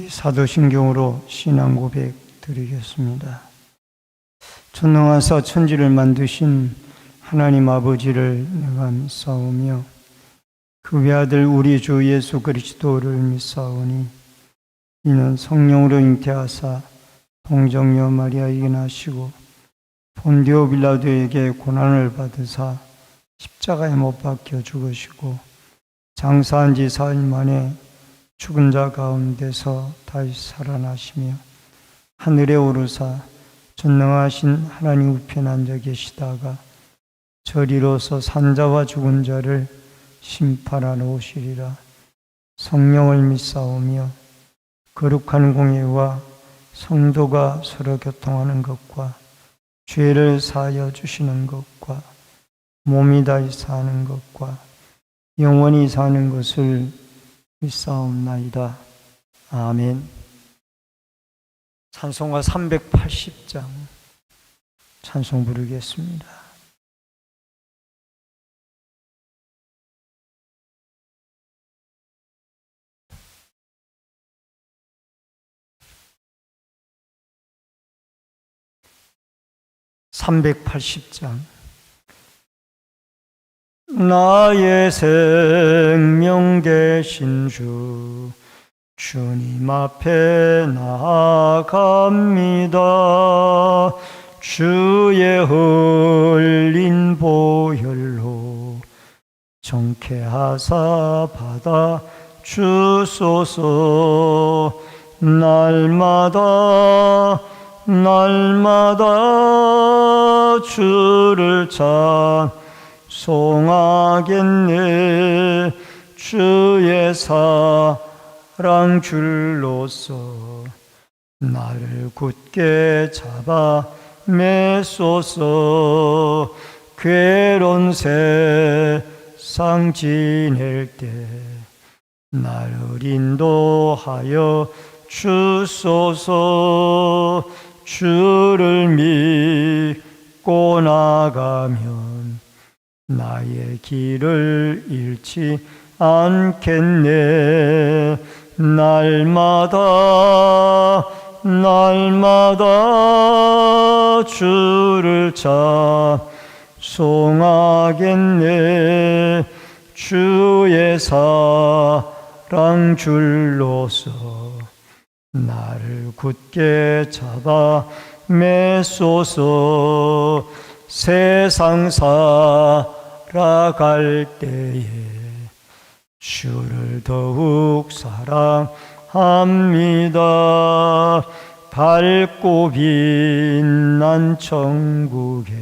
우리 사도신경으로 신앙 고백 드리겠습니다. 전능하사 천지를 만드신 하나님 아버지를 내가 믿사오며 그 외아들 우리 주 예수 그리스도를 믿사오니 이는 성령으로 잉태하사 동정녀 마리아에게 나시고 본디오 빌라도에게 고난을 받으사 십자가에 못 박혀 죽으시고 장사한 지 4일 만에 죽은 자 가운데서 다시 살아나시며 하늘에 오르사 전능하신 하나님 우편에 앉아 계시다가 저리로서 산자와 죽은 자를 심판하러 오시리라. 성령을 믿사오며 거룩한 공예와 성도가 서로 교통하는 것과 죄를 사하여 주시는 것과 몸이 다시 사는 것과 영원히 사는 것을 믿사옵나이다. 아멘. 찬송가 380장 찬송 부르겠습니다. (380장) 나의 생명 되신 주 주님 앞에 나아갑니다. 주의 흘린 보혈로 정케하사 받아 주소서. 날마다 주를 찬송하겠네. 주의 사랑 줄로서 나를 굳게 잡아 매소서. 괴로운 세상 지낼 때 나를 인도하여 주소서. 주를 믿고 나가면 나의 길을 잃지 않겠네. 날마다 주를 찬송하겠네. 주의 사랑 줄로서 나를 굳게 잡아 매소서. 세상 살아갈 때에 주를 더욱 사랑합니다. 밝고 빛난 천국에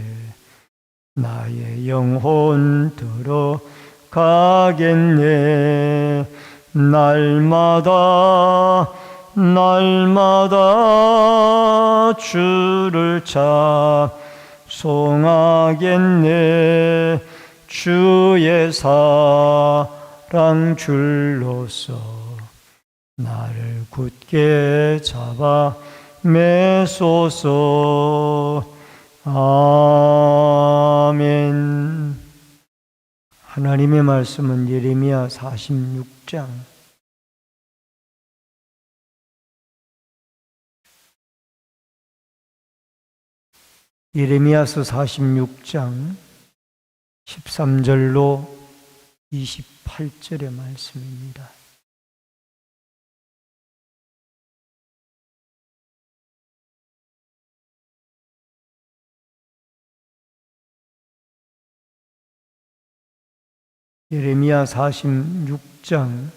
나의 영혼 들어가겠네. 날마다 주를 찬송하겠네. 주의 사랑 줄로서 나를 굳게 잡아 매소서. 아멘. 하나님의 말씀은 예레미야 46장 예레미야서 46장 13절로 28절의 말씀입니다. 예레미야 46장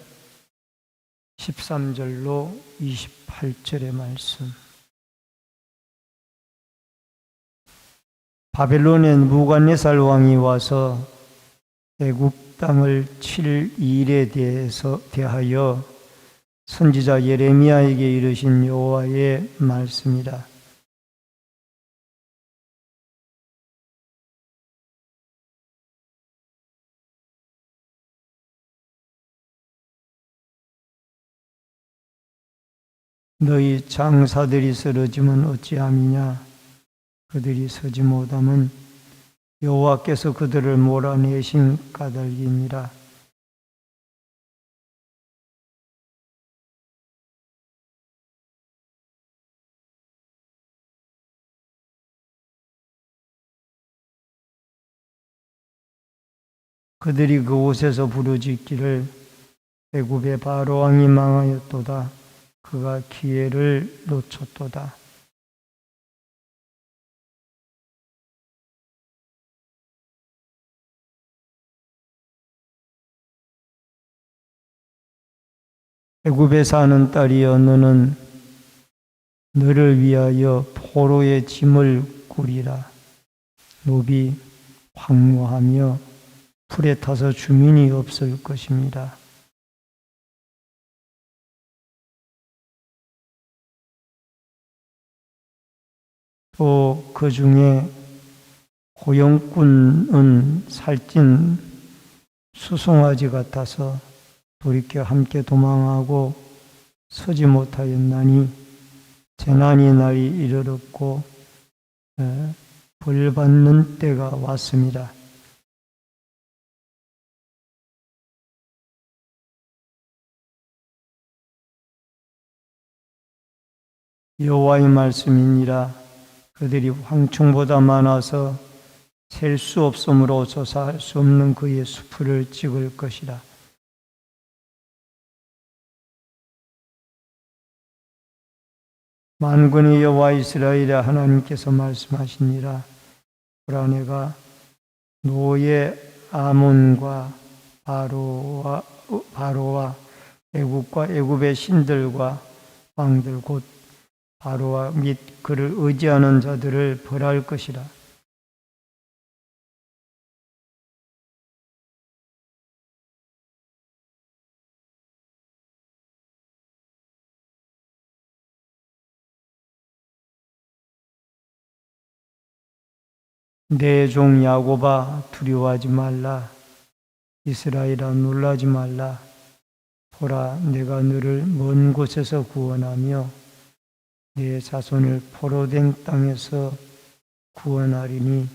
13절로 28절의 말씀. 바벨론의 느부갓네살 왕이 와서 애굽 땅을 칠 일에 대하여 선지자 예레미야에게 이르신 여호와의 말씀이다. 너희 장사들이 쓰러지면 어찌함이냐? 그들이 서지 못함은 여호와께서 그들을 몰아내신 까닭이니라. 그들이 그곳에서 부르짖기를 애굽의 바로 왕이 망하였도다. 그가 기회를 놓쳤도다. 애굽에 사는 딸이여, 너는 너를 위하여 포로의 짐을 꾸리라. 노비 황무하며 풀에 타서 주민이 없을 것입니다. 또 그 중에 고용꾼은 살찐 수송아지 같아서 돌이켜 함께 도망하고 서지 못하였나니 재난이 날이 이르렀고 벌 받는 때가 왔습니다. 여호와의 말씀이니라. 그들이 황충보다 많아서 셀 수 없으므로 조사할 수 없는 그의 수풀을 찍을 것이라. 만군의 여호와 이스라엘의 하나님께서 말씀하시니라. 보라, 내가 노예 아몬과 바로와 애굽과 애굽의 신들과 왕들 곧 바로와 및 그를 의지하는 자들을 벌할 것이라. 내 종 야곱아, 두려워하지 말라. 이스라엘아, 놀라지 말라. 보라, 내가 너를 먼 곳에서 구원하며 내 자손을 포로된 땅에서 구원하리니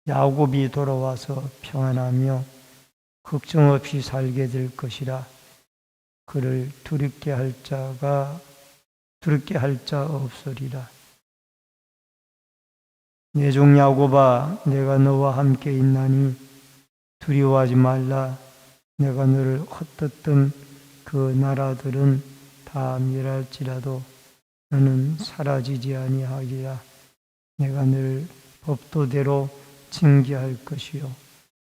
야곱이 돌아와서 평안하며 걱정 없이 살게 될 것이라. 그를 두렵게 할 자 없으리라. 내 종 야곱아, 내가 너와 함께 있나니 두려워하지 말라. 내가 너를 헛되던 그 나라들은 다 멸할지라도 너는 사라지지 아니하리라. 내가 너를 법도대로 징계할 것이요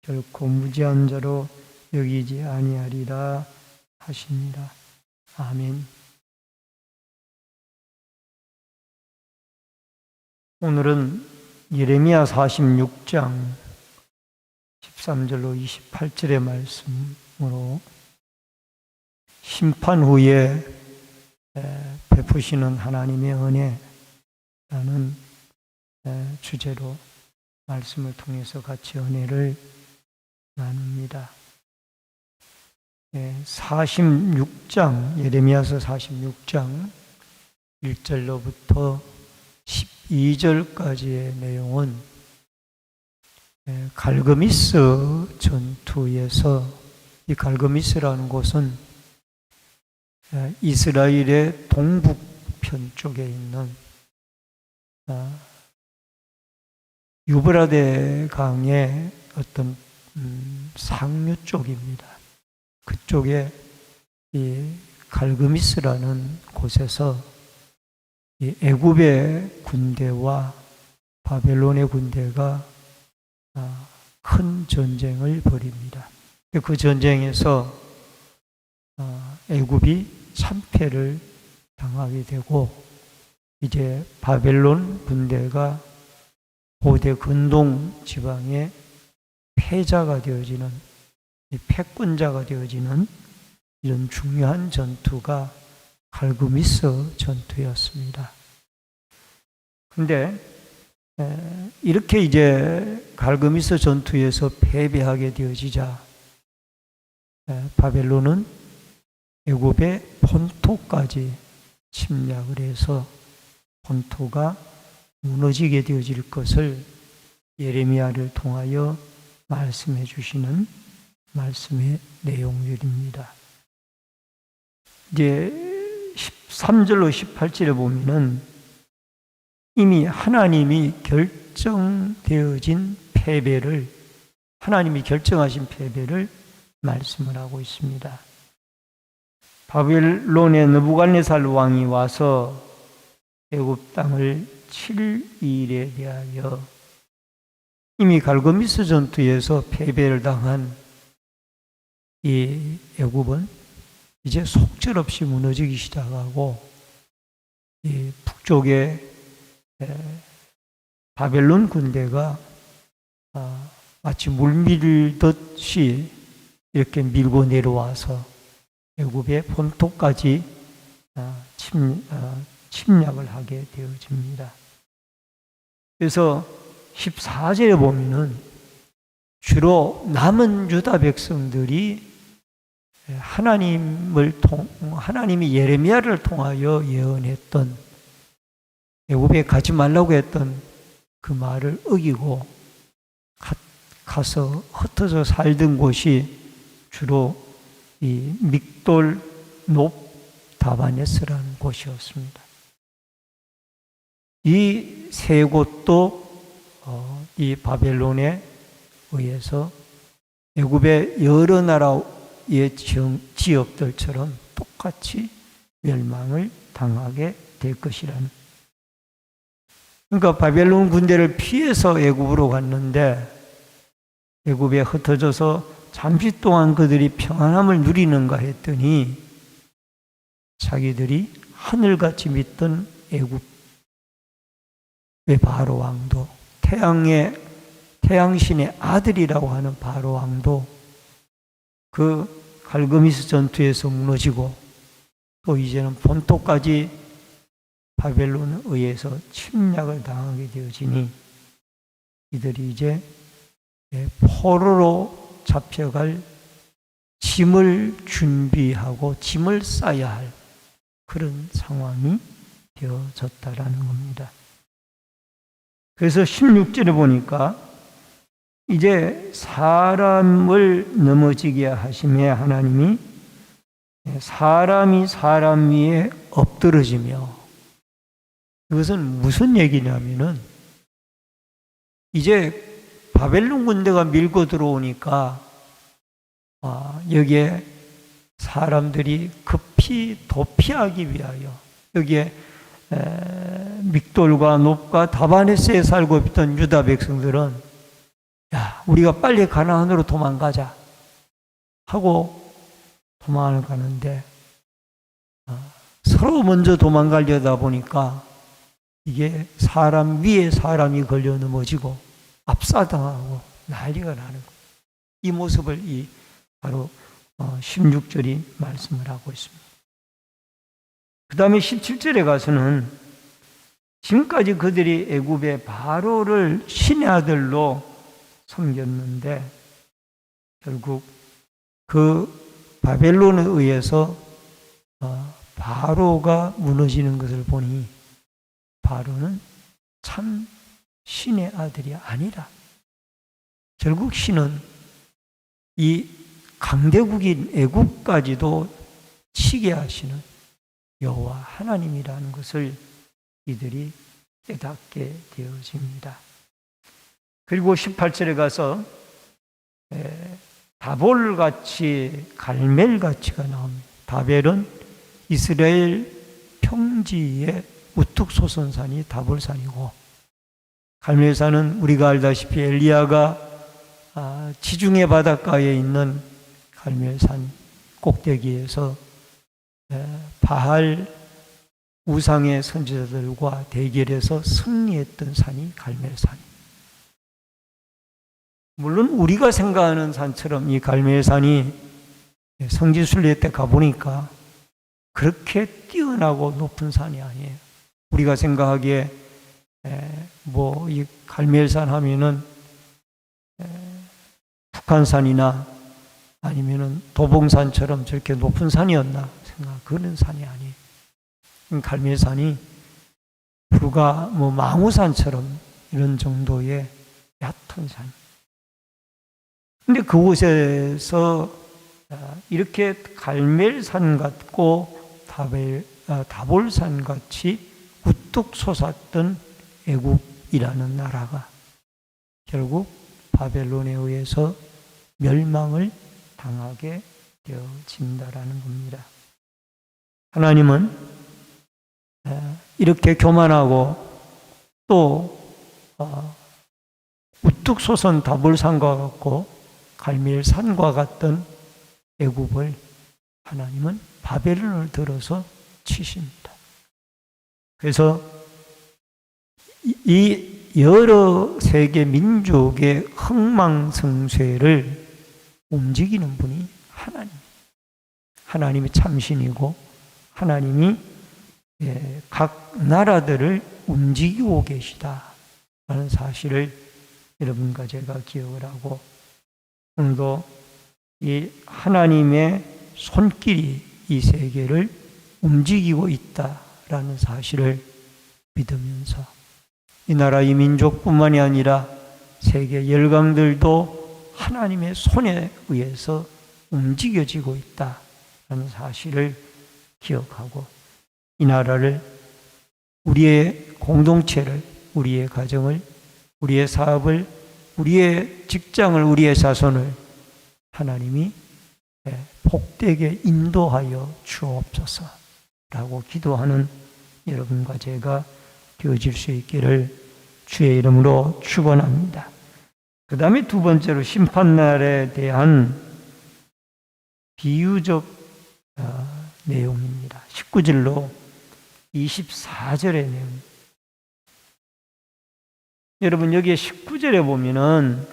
결코 무지한 자로 여기지 아니하리라 하시니라. 아멘. 오늘은 예레미야 46장 13절로 28절의 말씀으로 심판 후에 베푸시는 하나님의 은혜라는 주제로 말씀을 통해서 같이 은혜를 나눕니다. 46장, 예레미야서 46장 1절로부터 12절까지의 내용은 갈그미스 전투에서, 이 갈그미스라는 곳은 이스라엘의 동북편 쪽에 있는 유브라데 강의 어떤 상류 쪽입니다. 그쪽에 이 갈그미스라는 곳에서 이 애굽의 군대와 바벨론의 군대가 큰 전쟁을 벌입니다. 그 전쟁에서 애굽이 참패를 당하게 되고 이제 바벨론 군대가 고대 근동 지방의 패자가 되어지는, 패권자가 되어지는 이런 중요한 전투가 갈그미스 전투였습니다. 그런데 이렇게 이제 갈그미스 전투에서 패배하게 되어지자 바벨론은 애굽의 본토까지 침략을 해서 본토가 무너지게 되어질 것을 예레미야를 통하여 말씀해 주시는 말씀의 내용들입니다. 이제 13절로 18절에 보면은 이미 하나님이 결정되어진 패배를 하나님이 결정하신 패배를 말씀을 하고 있습니다. 바벨론의 느부갓네살 왕이 와서 애굽 땅을 7일에 대하여 이미 갈그미스 전투에서 패배를 당한 이 애굽은 이제 속절없이 무너지기 시작하고 이 북쪽에 바벨론 군대가 마치 물밀듯이 이렇게 밀고 내려와서 애굽의 본토까지 침략을 하게 되어집니다. 그래서 14절에 보면은 주로 남은 유다 백성들이 하나님이 예레미야를 통하여 예언했던 애굽에 가지 말라고 했던 그 말을 어기고 가서 흩어져 살던 곳이 주로 이 믹돌 높 다바네스라는 곳이었습니다. 이 세 곳도 이 바벨론에 의해서 애굽의 여러 나라의 지역들처럼 똑같이 멸망을 당하게 될 것이라는. 그러니까 바벨론 군대를 피해서 애굽으로 갔는데 애굽에 흩어져서 잠시 동안 그들이 평안함을 누리는가 했더니 자기들이 하늘같이 믿던 애굽의 바로 왕도, 태양신의 아들이라고 하는 바로 왕도 그 갈그미스 전투에서 무너지고 또 이제는 본토까지 바벨론에 의해서 침략을 당하게 되어지니 이들이 이제 포로로 잡혀갈 짐을 준비하고 짐을 싸야 할 그런 상황이 되어졌다라는 겁니다. 그래서 16절에 보니까 이제 사람을 넘어지게 하심에 하나님이 사람이 사람 위에 엎드러지며, 이것은 무슨 얘기냐면은 이제 바벨론 군대가 밀고 들어오니까 여기에 사람들이 급히 도피하기 위하여 여기에 믹돌과 놉과 다바네스에 살고 있던 유다 백성들은 야, 우리가 빨리 가나안으로 도망가자 하고 도망을 가는데 서로 먼저 도망가려다 보니까 이게 사람 위에 사람이 걸려 넘어지고 압사당하고 난리가 나는 거예요. 이 모습을 바로 16절이 말씀을 하고 있습니다. 그 다음에 17절에 가서는 지금까지 그들이 애굽의 바로를 신의 아들로 섬겼는데 결국 그 바벨론에 의해서 바로가 무너지는 것을 보니 바로는 참 신의 아들이 아니라 결국 신은 이 강대국인 애굽까지도 치게 하시는 여호와 하나님이라는 것을 이들이 깨닫게 되어집니다. 그리고 18절에 가서 다볼같이 갈멜같이가 나옵니다. 다벨은 이스라엘 평지의 우뚝 솟은 산이 다볼산이고, 갈멜산은 우리가 알다시피 엘리야가 지중해 바닷가에 있는 갈멜산 꼭대기에서 바알 우상의 선지자들과 대결해서 승리했던 산이 갈멜산이. 물론 우리가 생각하는 산처럼 이 갈멜산이 성지순례 때 가보니까 그렇게 뛰어나고 높은 산이 아니에요. 우리가 생각하기에 이 갈멜산 하면은 북한산이나 아니면은 도봉산처럼 저렇게 높은 산이었나 생각, 그런 산이 아니에요. 갈멜산이 불과 망우산처럼 이런 정도의 얕은 산. 근데 그곳에서 이렇게 갈멜산 같고 다볼산 같이 우뚝 솟았던 애굽이라는 나라가 결국 바벨론에 의해서 멸망을 당하게 되어진다라는 겁니다. 하나님은 이렇게 교만하고 또 우뚝 솟은 다볼산과 같고 갈멜산과 같던 애굽을 하나님은 바벨론을 들어서 치십니다. 그래서 이 여러 세계 민족의 흥망성쇠를 움직이는 분이 하나님이 참신이고 하나님이 각 나라들을 움직이고 계시다라는 사실을 여러분과 제가 기억을 하고, 오늘도 이 하나님의 손길이 이 세계를 움직이고 있다라는 사실을 믿으면서 이 나라 이 민족뿐만이 아니라 세계 열강들도 하나님의 손에 의해서 움직여지고 있다라는 사실을 기억하고, 이 나라를, 우리의 공동체를, 우리의 가정을, 우리의 사업을, 우리의 직장을, 우리의 자손을 하나님이 복되게 인도하여 주옵소서라고 기도하는 여러분과 제가 되어질 수 있기를 주의 이름으로 축원합니다. 그 다음에 두 번째로 심판날에 대한 비유적 내용입니다. 19절로 24절의 내용. 여러분 여기에 19절에 보면은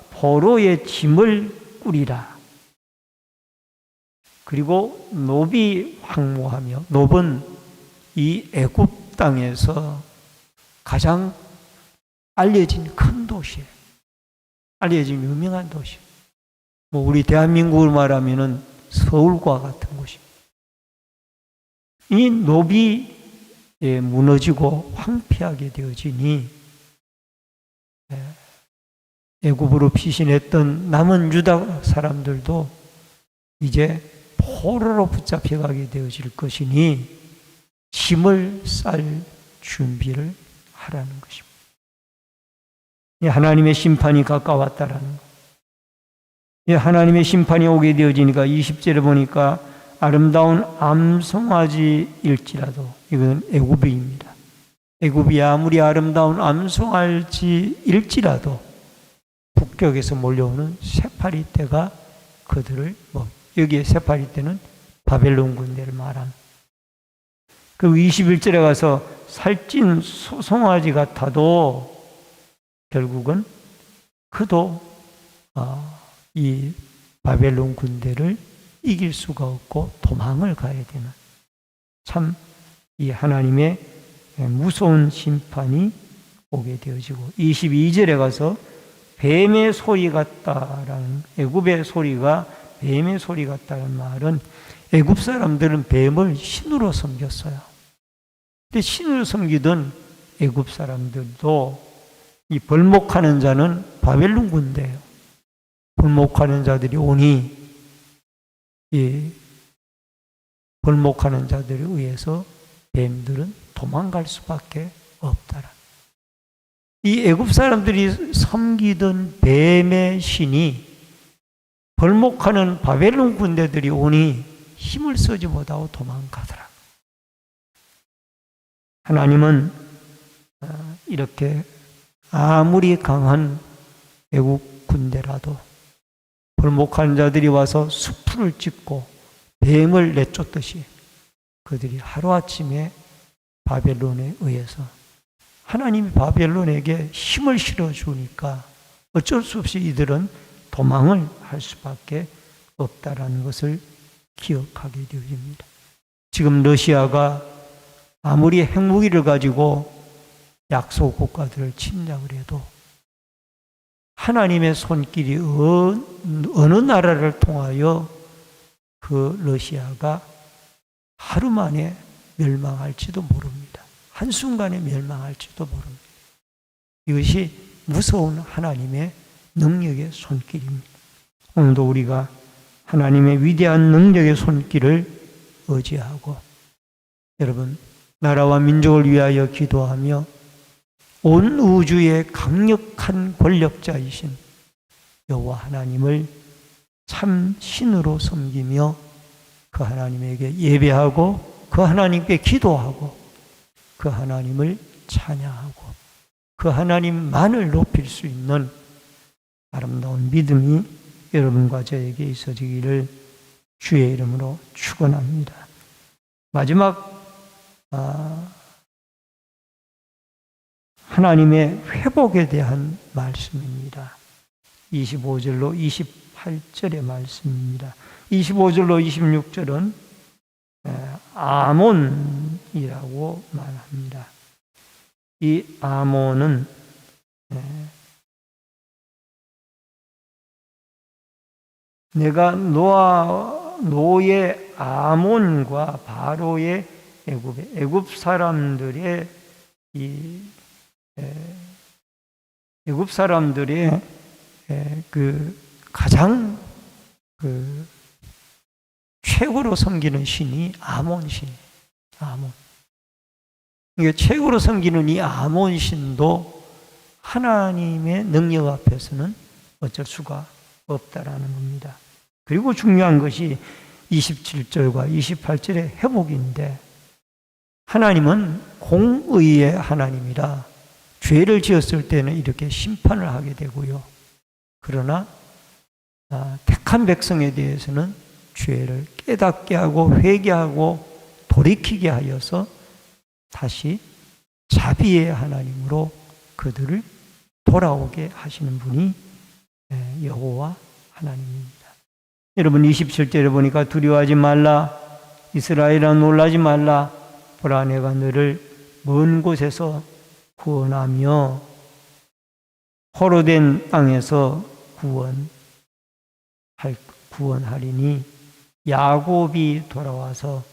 포로의 짐을 꾸리라. 그리고 놉이 황무하며, 놉은 이 애굽 땅에서 가장 알려진 큰 도시예요. 알려진 유명한 도시. 우리 대한민국을 말하면은 서울과 같은 곳입니다. 이 놉이 무너지고 황폐하게 되어지니 애굽으로 피신했던 남은 유다 사람들도 이제 포로로 붙잡혀가게 되어질 것이니 짐을 쌀 준비를 하라는 것입니다. 하나님의 심판이 가까웠다라는 것. 하나님의 심판이 오게 되어지니까 20절에 보니까 아름다운 암송아지일지라도, 이건 애굽입니다. 애굽이 아무리 아름다운 암송아지일지라도 북쪽에서 몰려오는 새파리떼가 그들을 여기에 새파리떼는 바벨론 군대를 말합니다. 그 21절에 가서 살찐 소송아지 같아도 결국은 그도 이 바벨론 군대를 이길 수가 없고 도망을 가야 되는, 참 이 하나님의 무서운 심판이 오게 되어지고, 22절에 가서 뱀의 소리 같다라는, 애굽의 소리가 뱀의 소리 같다는 말은 애굽 사람들은 뱀을 신으로 섬겼어요. 근데 신으로 섬기던 애굽 사람들도 이 벌목하는 자는 바벨론 군대예요. 벌목하는 자들이 오니 이 벌목하는 자들에 의해서 뱀들은 도망갈 수밖에 없다라. 이 애굽 사람들이 섬기던 뱀의 신이 벌목하는 바벨론 군대들이 오니 힘을 쓰지 못하고 도망가더라. 하나님은 이렇게 아무리 강한 애굽 군대라도 벌목하는 자들이 와서 수풀을 찢고 뱀을 내쫓듯이 그들이 하루아침에 바벨론에 의해서, 하나님이 바벨론에게 힘을 실어주니까 어쩔 수 없이 이들은 도망을 할 수밖에 없다라는 것을 기억하게 되어집니다. 지금 러시아가 아무리 핵무기를 가지고 약소 국가들을 침략을 해도 하나님의 손길이 어느 나라를 통하여 그 러시아가 하루 만에 멸망할지도 모릅니다. 한순간에 멸망할지도 모릅니다. 이것이 무서운 하나님의 능력의 손길입니다. 오늘도 우리가 하나님의 위대한 능력의 손길을 의지하고, 여러분 나라와 민족을 위하여 기도하며 온 우주의 강력한 권력자이신 여호와 하나님을 참 신으로 섬기며 그 하나님에게 예배하고 그 하나님께 기도하고 그 하나님을 찬양하고 그 하나님만을 높일 수 있는 아름다운 믿음이 여러분과 저에게 있어지기를 주의 이름으로 축원합니다. 마지막 하나님의 회복에 대한 말씀입니다. 25절로 28절의 말씀입니다. 25절로 26절은 아몬이라고 말합니다. 이 아몬은 내가 노예 아몬과 바로의 애굽 사람들의 그 가장 최고로 섬기는 신이 아몬 신이에요. 아몬. 이게 최고로 섬기는 이 아몬 신도 하나님의 능력 앞에서는 어쩔 수가 없다라는 겁니다. 그리고 중요한 것이 27절과 28절의 회복인데, 하나님은 공의의 하나님이라 죄를 지었을 때는 이렇게 심판을 하게 되고요. 그러나 택한 백성에 대해서는 죄를 깨닫게 하고 회개하고 돌이키게 하여서 다시 자비의 하나님으로 그들을 돌아오게 하시는 분이 여호와 하나님입니다. 여러분 27절에 보니까 두려워하지 말라, 이스라엘아 놀라지 말라, 보라 내가 너를 먼 곳에서 구원하며 포로된 땅에서 구원하리니 야곱이 돌아와서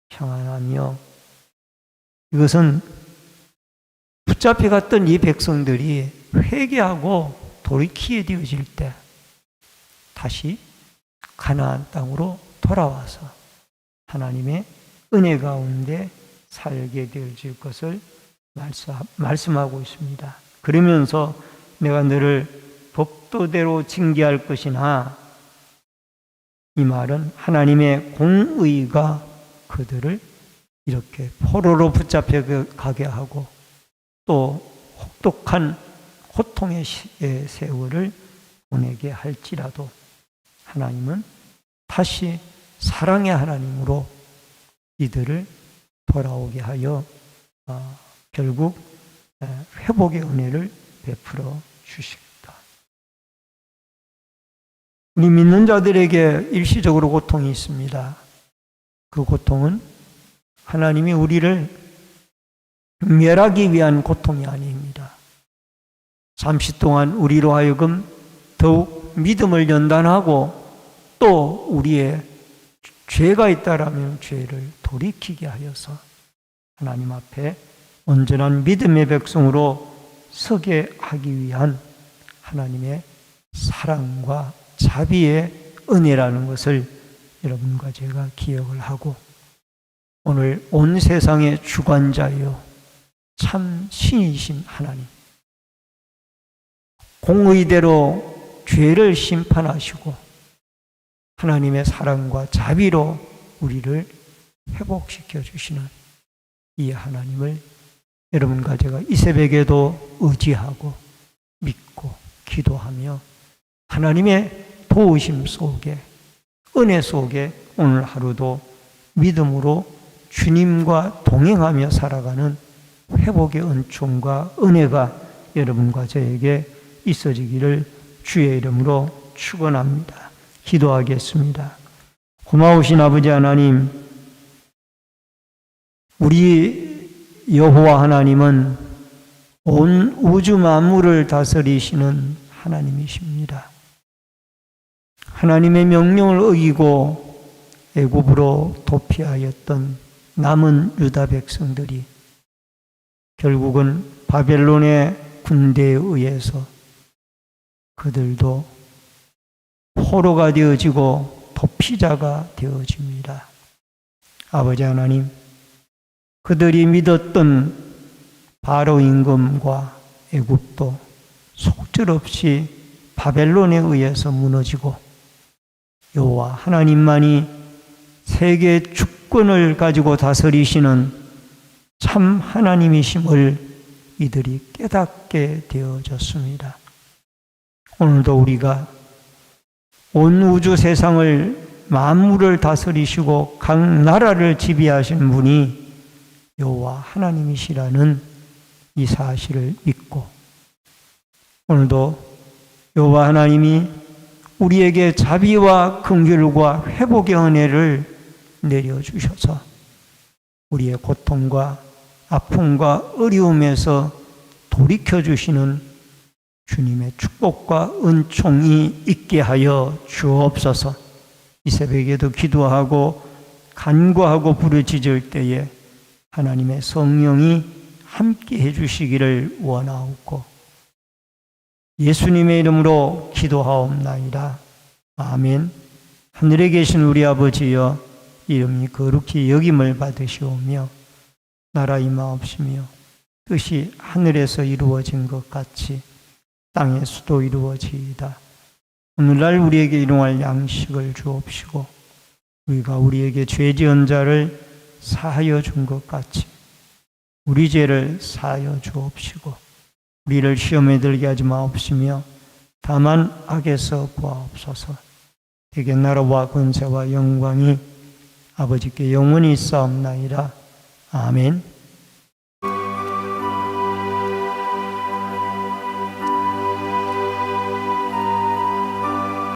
평안하며. 이것은 붙잡혀갔던 이 백성들이 회개하고 돌이키게 되어질 때 다시 가나안 땅으로 돌아와서 하나님의 은혜 가운데 살게 되어질 것을 말씀하고 있습니다. 그러면서 내가 너를 법도대로 징계할 것이나, 이 말은 하나님의 공의가 그들을 이렇게 포로로 붙잡혀 가게 하고 또 혹독한 고통의 세월을 보내게 할지라도 하나님은 다시 사랑의 하나님으로 이들을 돌아오게 하여 결국 회복의 은혜를 베풀어 주십니다. 우리 믿는 자들에게 일시적으로 고통이 있습니다. 그 고통은 하나님이 우리를 멸하기 위한 고통이 아닙니다. 잠시 동안 우리로 하여금 더욱 믿음을 연단하고 또 우리의 죄가 있다라면 죄를 돌이키게 하여서 하나님 앞에 온전한 믿음의 백성으로 서게 하기 위한 하나님의 사랑과 자비의 은혜라는 것을 여러분과 제가 기억을 하고, 오늘 온 세상의 주관자요 참 신이신 하나님, 공의대로 죄를 심판하시고 하나님의 사랑과 자비로 우리를 회복시켜 주시는 이 하나님을 여러분과 제가 이 새벽에도 의지하고 믿고 기도하며 하나님의 도우심 속에, 은혜 속에 오늘 하루도 믿음으로 주님과 동행하며 살아가는 회복의 은총과 은혜가 여러분과 저에게 있어지기를 주의 이름으로 축원합니다. 기도하겠습니다. 고마우신 아버지 하나님, 우리 여호와 하나님은 온 우주 만물을 다스리시는 하나님이십니다. 하나님의 명령을 어기고 애굽으로 도피하였던 남은 유다 백성들이 결국은 바벨론의 군대에 의해서 그들도 포로가 되어지고 도피자가 되어집니다. 아버지 하나님, 그들이 믿었던 바로 임금과 애굽도 속절없이 바벨론에 의해서 무너지고 여호와 하나님만이 세계 주권을 가지고 다스리시는 참 하나님이심을 이들이 깨닫게 되어졌습니다. 오늘도 우리가 온 우주 세상을 만물을 다스리시고 각 나라를 지배하신 분이 여호와 하나님이시라는 이 사실을 믿고 오늘도 여호와 하나님이 우리에게 자비와 긍휼과 회복의 은혜를 내려주셔서 우리의 고통과 아픔과 어려움에서 돌이켜주시는 주님의 축복과 은총이 있게 하여 주옵소서. 이 새벽에도 기도하고 간구하고 부르짖을 때에 하나님의 성령이 함께 해주시기를 원하옵고 예수님의 이름으로 기도하옵나이다. 아멘. 하늘에 계신 우리 아버지여 이름이 거룩히 여김을 받으시오며 나라 임하옵시며 뜻이 하늘에서 이루어진 것 같이 땅에서도 이루어지이다. 오늘날 우리에게 일용할 양식을 주옵시고 우리가 우리에게 죄 지은 자를 사하여 준 것 같이 우리 죄를 사하여 주옵시고 우리를 시험에 들게 하지 마옵시며 다만 악에서 구하옵소서. 대개 나라와 권세와 영광이 아버지께 영원히 있사옵나이다. 아멘.